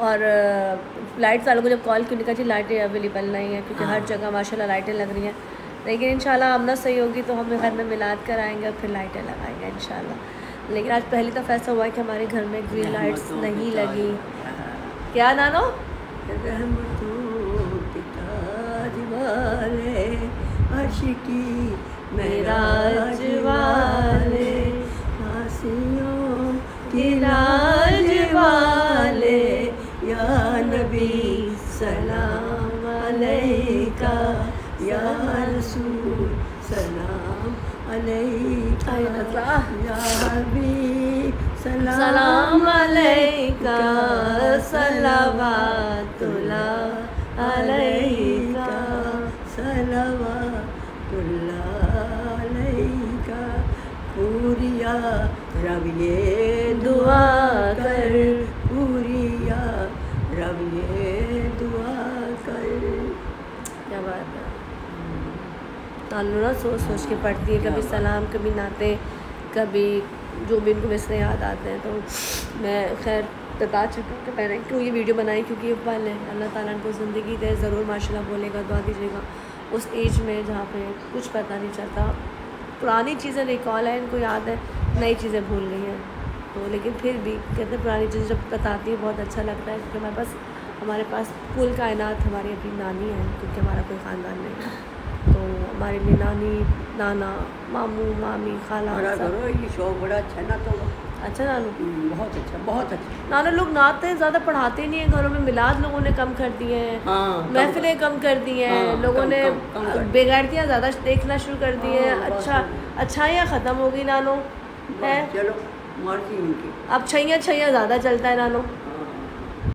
और लाइट्स वालों को जब कॉल क्यों नहीं कहा, लाइटें अवेलेबल नहीं है क्योंकि हर जगह माशाल्लाह लाइटें लग रही हैं। लेकिन इंशाल्लाह आमना सही होगी तो हम घर में मिलाद कराएंगे और फिर लाइटें लगाएंगे इंशाल्लाह। लेकिन आज पहली दफ़ा ऐसा हुआ है कि हमारे घर में ग्रीन लाइट्स नहीं लगी। क्या नानो आशिकी मेराज वाले की राज वाले या नबी सलाम अलैका या रसूल सलाम अलैका या हबीब सलाम अलैका सलवातुल्लाह अलैका सलवातुल्लाह अलैका। पूरिया रब ये दुआ कर, पूरिया रब ये दुआ कर। क्या बात है। तानू ना सोच सोच के पढ़ती है, कभी सलाम कभी नाते कभी जो भी इनको मिसरे याद आते हैं। तो मैं खैर बता चुकी हूँ कि मैंने क्यों ये वीडियो बनाई, क्योंकि ये पल है अल्लाह ताला इनको ज़िंदगी दे, ज़रूर माशाल्लाह बोलेगा, दुआ दीजिएगा। उस एज में जहाँ पे कुछ पता नहीं चलता, पुरानी चीज़ें रिकॉल है, इनको याद है, नई चीज़ें भूल गई हैं। तो लेकिन फिर भी कहते हैं पुरानी चीज़ें जब बताती है बहुत अच्छा लगता है, क्योंकि हमारे पास कुल कायनात हमारी अपनी नानी है, क्योंकि हमारा कोई ख़ानदान नहीं है। तो हमारे लिए नानी नाना मामू मामी खाला ये शौक बड़ा अच्छा ना। तो अच्छा नानू बहुत अच्छा, बहुत अच्छा। नाना लोग नाते हैं, ज़्यादा पढ़ाते नहीं हैं घरों में। मिलाद लोगों ने कम कर दिए हैं, महफिलें कम कर दी हैं, लोगों ने बेगैरतियाँ ज़्यादा देखना शुरू कर दी हैं। अच्छाइयाँ ख़त्म हो गई नानो है। चलो मर्जी उनकी, अब छैया ज़्यादा चलता है नानो।